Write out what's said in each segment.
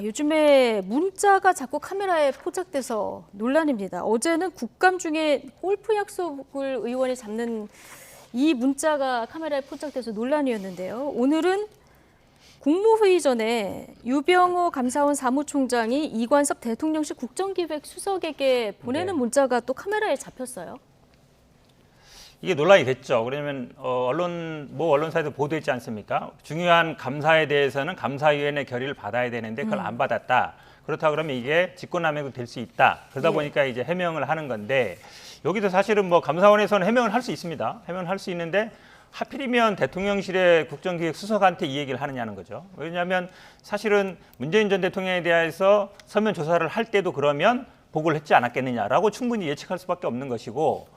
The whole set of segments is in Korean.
요즘에 문자가 자꾸 카메라에 포착돼서 논란입니다. 어제는 국감 중에 골프 약속을 의원이 잡는 이 문자가 카메라에 포착돼서 논란이었는데요. 오늘은 국무회의 전에 유병호 감사원 사무총장이 이관섭 대통령실 국정기획수석에게 보내는 문자가 또 카메라에 잡혔어요. 이게 논란이 됐죠. 그러면 언론사에도 보도했지 않습니까? 중요한 감사에 대해서는 감사위원회 결의를 받아야 되는데 그걸 안 받았다. 그렇다 그러면 이게 직권남용도 될 수 있다. 그러다 보니까 이제 해명을 하는 건데 여기서 사실은 감사원에서는 해명을 할 수 있습니다. 해명을 할 수 있는데 하필이면 대통령실의 국정기획수석한테 이 얘기를 하느냐는 거죠. 왜냐하면 사실은 문재인 전 대통령에 대해서 서면 조사를 할 때도 그러면 보고를 했지 않았겠느냐라고 충분히 예측할 수밖에 없는 것이고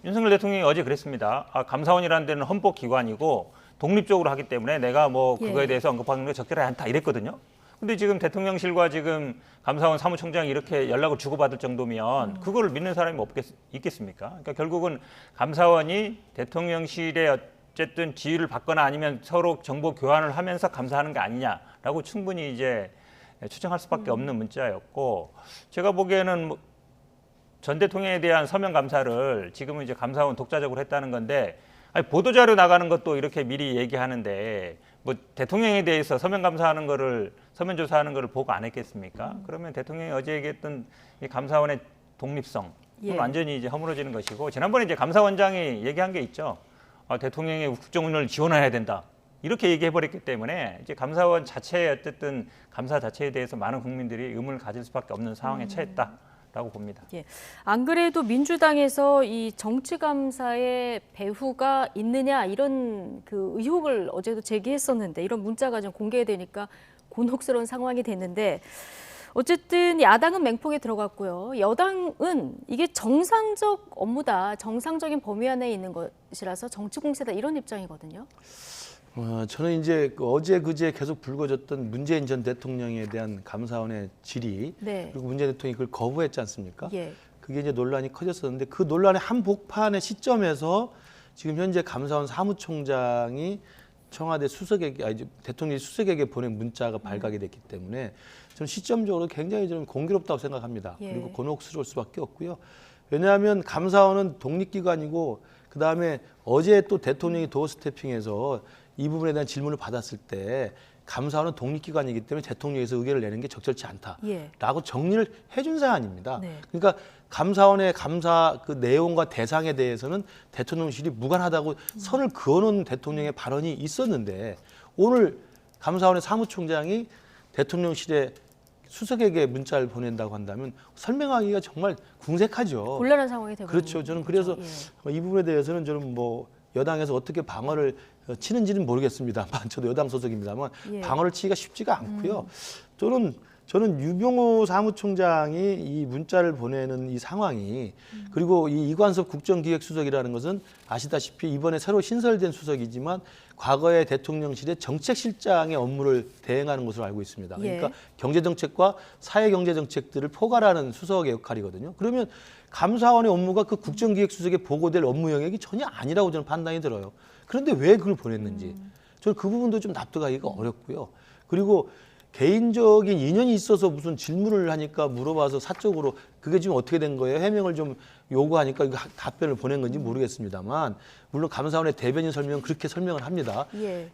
윤석열 대통령이 어제 그랬습니다. 감사원이라는 데는 헌법기관이고 독립적으로 하기 때문에 내가 그거에 대해서 언급하는 게 적절하지 않다 이랬거든요. 근데 지금 대통령실과 지금 감사원 사무총장이 이렇게 연락을 주고받을 정도면 그거를 믿는 사람이 있겠습니까? 그러니까 결국은 감사원이 대통령실에 어쨌든 지휘를 받거나 아니면 서로 정보 교환을 하면서 감사하는 게 아니냐라고 충분히 이제 추정할 수밖에 없는 문자였고 제가 보기에는 전 대통령에 대한 서면 감사를 지금은 이제 감사원 독자적으로 했다는 건데 보도자료 나가는 것도 이렇게 미리 얘기하는데 대통령에 대해서 서면 감사하는 거를 서면 조사하는 거를 보고 안 했겠습니까? 그러면 대통령이 어제 얘기했던 이 감사원의 독립성 완전히 이제 허물어지는 것이고 지난번에 이제 감사원장이 얘기한 게 있죠. 대통령의 국정운영을 지원해야 된다. 이렇게 얘기해버렸기 때문에 이제 감사원 자체의 어쨌든 감사 자체에 대해서 많은 국민들이 의문을 가질 수밖에 없는 상황에 처했다. 라고 봅니다. 안 그래도 민주당에서 이 정치감사에 배후가 있느냐 이런 그 의혹을 어제도 제기했었는데 이런 문자가 좀 공개되니까 곤혹스러운 상황이 됐는데 어쨌든 야당은 맹폭에 들어갔고요. 여당은 이게 정상적 업무다, 정상적인 범위 안에 있는 것이라서 정치 공세다 이런 입장이거든요. 저는 이제 어제 그제 계속 불거졌던 문재인 전 대통령에 대한 감사원의 질의 그리고 문재인 대통령이 그걸 거부했지 않습니까? 그게 이제 논란이 커졌었는데 그 논란의 한복판의 시점에서 지금 현재 감사원 사무총장이 청와대 수석에게 대통령 수석에게 보낸 문자가 발각이 됐기 때문에 저는 시점적으로 굉장히 좀 공교롭다고 생각합니다. 그리고 곤혹스러울 수밖에 없고요. 왜냐하면 감사원은 독립기관이고 그 다음에 어제 또 대통령이 도어 스태핑에서 이 부분에 대한 질문을 받았을 때 감사원은 독립기관이기 때문에 대통령에서 의견을 내는 게 적절치 않다라고 정리를 해준 사안입니다. 그러니까 감사원의 감사 그 내용과 대상에 대해서는 대통령실이 무관하다고 선을 그어놓은 대통령의 발언이 있었는데 오늘 감사원의 사무총장이 대통령실에 수석에게 문자를 보낸다고 한다면 설명하기가 정말 궁색하죠. 곤란한 상황이 되고 그렇죠. 저는 그래서 이 부분에 대해서는 저는 여당에서 어떻게 방어를 치는지는 모르겠습니다만 저도 여당 소속입니다만 방어를 치기가 쉽지가 않고요. 저는 유병호 사무총장이 이 문자를 보내는 이 상황이 그리고 이 이관섭 국정기획수석이라는 것은 아시다시피 이번에 새로 신설된 수석이지만 과거에 대통령실의 정책실장의 업무를 대행하는 것으로 알고 있습니다. 그러니까 경제정책과 사회경제정책들을 포괄하는 수석의 역할이거든요. 그러면 감사원의 업무가 그 국정기획수석에 보고될 업무 영역이 전혀 아니라고 저는 판단이 들어요. 그런데 왜 그걸 보냈는지 저는 그 부분도 좀 납득하기가 어렵고요. 그리고 개인적인 인연이 있어서 무슨 질문을 하니까 물어봐서 사적으로 그게 지금 어떻게 된 거예요? 해명을 좀 요구하니까 이거 답변을 보낸 건지 모르겠습니다만 물론 감사원의 대변인 설명은 그렇게 설명을 합니다.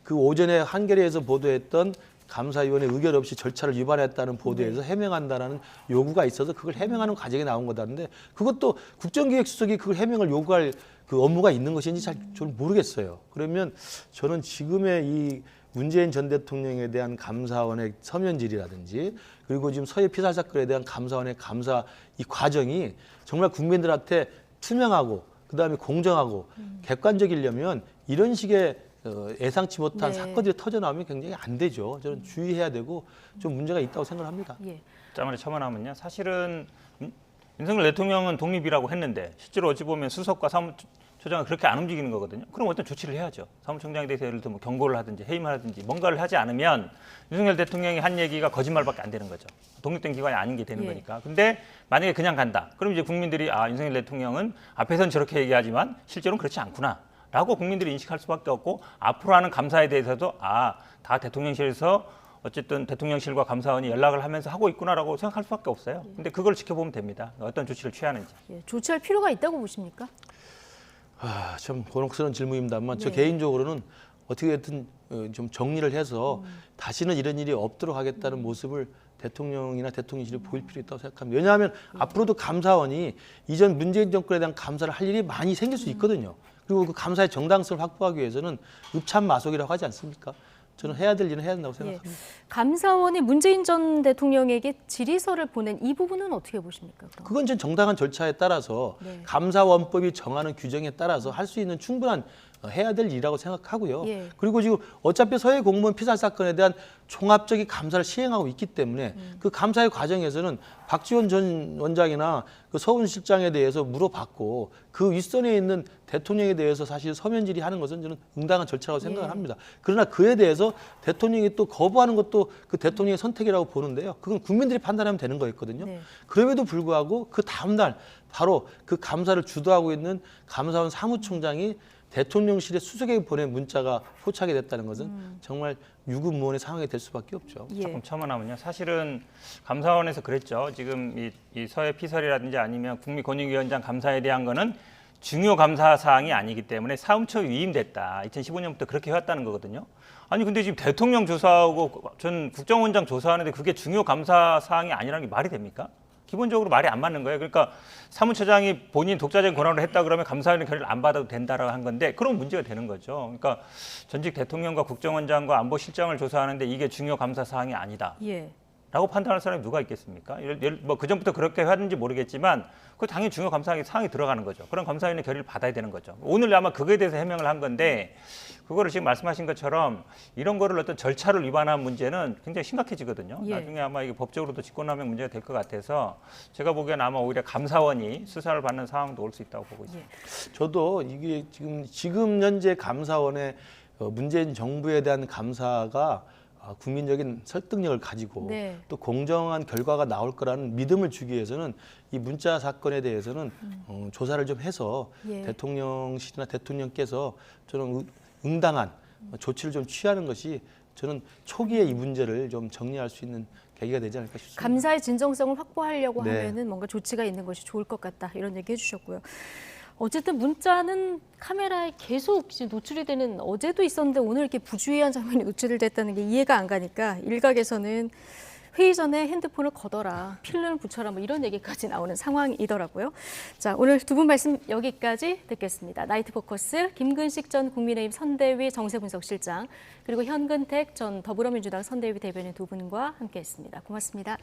그 오전에 한겨레에서 보도했던 감사위원회 의결 없이 절차를 위반했다는 보도에서 해명한다는 요구가 있어서 그걸 해명하는 과정에 나온 거다는데 그것도 국정기획수석이 그걸 해명을 요구할 그 업무가 있는 것인지 잘 저는 모르겠어요. 그러면 저는 지금의 이 문재인 전 대통령에 대한 감사원의 서면 질의라든지 그리고 지금 서해 피살 사건에 대한 감사원의 감사 이 과정이 정말 국민들한테 투명하고 그다음에 공정하고 객관적이려면 이런 식의 예상치 못한 사건들이 터져나오면 굉장히 안 되죠. 저는 주의해야 되고 좀 문제가 있다고 생각합니다. 짧게 첨언하면요. 사실은 윤석열 대통령은 독립이라고 했는데 실제로 어찌 보면 수석과 사무총장은 그렇게 안 움직이는 거거든요. 그럼 어떤 조치를 해야죠. 사무총장에 대해서 예를 들면 경고를 하든지 해임을 하든지 뭔가를 하지 않으면 윤석열 대통령이 한 얘기가 거짓말밖에 안 되는 거죠. 독립된 기관이 아닌 게 되는 거니까. 근데 만약에 그냥 간다. 그럼 이제 국민들이 윤석열 대통령은 앞에서는 저렇게 얘기하지만 실제로는 그렇지 않구나. 라고 국민들이 인식할 수밖에 없고 앞으로 하는 감사에 대해서도 다 대통령실에서 어쨌든 대통령실과 감사원이 연락을 하면서 하고 있구나라고 생각할 수밖에 없어요. 근데 그걸 지켜보면 됩니다. 어떤 조치를 취하는지. 예, 조치할 필요가 있다고 보십니까? 참 곤혹스러운 질문입니다만 저 네. 개인적으로는 어떻게든 좀 정리를 해서 다시는 이런 일이 없도록 하겠다는 모습을 대통령이나 대통령실이 보일 필요 있다고 생각합니다. 왜냐하면 앞으로도 감사원이 이전 문재인 정권에 대한 감사를 할 일이 많이 생길 수 있거든요. 그리고 그 감사의 정당성을 확보하기 위해서는 읍참마속이라고 하지 않습니까? 저는 해야 될 일은 해야 된다고 생각합니다. 예. 감사원이 문재인 전 대통령에게 질의서를 보낸 이 부분은 어떻게 보십니까? 그럼? 그건 전 정당한 절차에 따라서 네. 감사원법이 정하는 규정에 따라서 할 수 있는 충분한 해야 될 일이라고 생각하고요. 예. 그리고 지금 어차피 서해 공무원 피살 사건에 대한 종합적인 감사를 시행하고 있기 때문에 그 감사의 과정에서는 박지원 전 원장이나 그 서훈실장에 대해서 물어봤고 그 윗선에 있는 대통령에 대해서 사실 서면 질의하는 것은 저는 응당한 절차라고 생각을 예. 합니다. 그러나 그에 대해서 대통령이 또 거부하는 것도 그 대통령의 선택이라고 보는데요. 그건 국민들이 판단하면 되는 거였거든요. 네. 그럼에도 불구하고 그 다음 날 바로 그 감사를 주도하고 있는 감사원 사무총장이 대통령실에 수석에게 보낸 문자가 포착이 됐다는 것은 정말 유구무원의 상황이 될 수밖에 없죠. 예. 조금 첨언하면요. 사실은 감사원에서 그랬죠. 지금 이 서해 피살이라든지 아니면 국민권익위원장 감사에 대한 거는 중요 감사 사항이 아니기 때문에 사무처 위임됐다. 2015년부터 그렇게 해왔다는 거거든요. 아니 근데 지금 대통령 조사하고 전 국정원장 조사하는데 그게 중요 감사 사항이 아니라는 게 말이 됩니까? 기본적으로 말이 안 맞는 거예요. 그러니까 사무처장이 본인 독자적인 권한으로 했다 그러면 감사원의 결의를 안 받아도 된다라고 한 건데 그런 문제가 되는 거죠. 그러니까 전직 대통령과 국정원장과 안보실장을 조사하는데 이게 중요 감사 사항이 아니다. 예. 라고 판단할 사람이 누가 있겠습니까? 뭐 그전부터 그렇게 했는지 모르겠지만 그 당연히 중요 감사 사항이 들어가는 거죠. 그런 감사위원회 결의를 받아야 되는 거죠. 오늘 아마 그거에 대해서 해명을 한 건데 그거를 지금 말씀하신 것처럼 이런 거를 어떤 절차를 위반한 문제는 굉장히 심각해지거든요. 예. 나중에 아마 이게 법적으로도 직권남용 문제가 될 것 같아서 제가 보기에는 아마 오히려 감사원이 수사를 받는 상황도 올 수 있다고 보고 있습니다. 저도 이게 지금 현재 감사원의 문재인 정부에 대한 감사가 국민적인 설득력을 가지고 네. 또 공정한 결과가 나올 거라는 믿음을 주기 위해서는 이 문자 사건에 대해서는 조사를 좀 해서 예. 대통령실이나 대통령께서 저는 응당한 조치를 좀 취하는 것이 저는 초기에 이 문제를 좀 정리할 수 있는 계기가 되지 않을까 싶습니다. 감사의 진정성을 확보하려고 네. 하면은 뭔가 조치가 있는 것이 좋을 것 같다 이런 얘기 해주셨고요. 어쨌든 문자는 카메라에 계속 이제 노출이 되는 어제도 있었는데 오늘 이렇게 부주의한 장면이 노출이 됐다는 게 이해가 안 가니까 일각에서는 회의 전에 핸드폰을 걷어라, 필름을 붙여라 뭐 이런 얘기까지 나오는 상황이더라고요. 자, 오늘 두 분 말씀 여기까지 듣겠습니다. 나이트 포커스 김근식 전 국민의힘 선대위 정세분석실장 그리고 현근택 전 더불어민주당 선대위 대변인 두 분과 함께했습니다. 고맙습니다.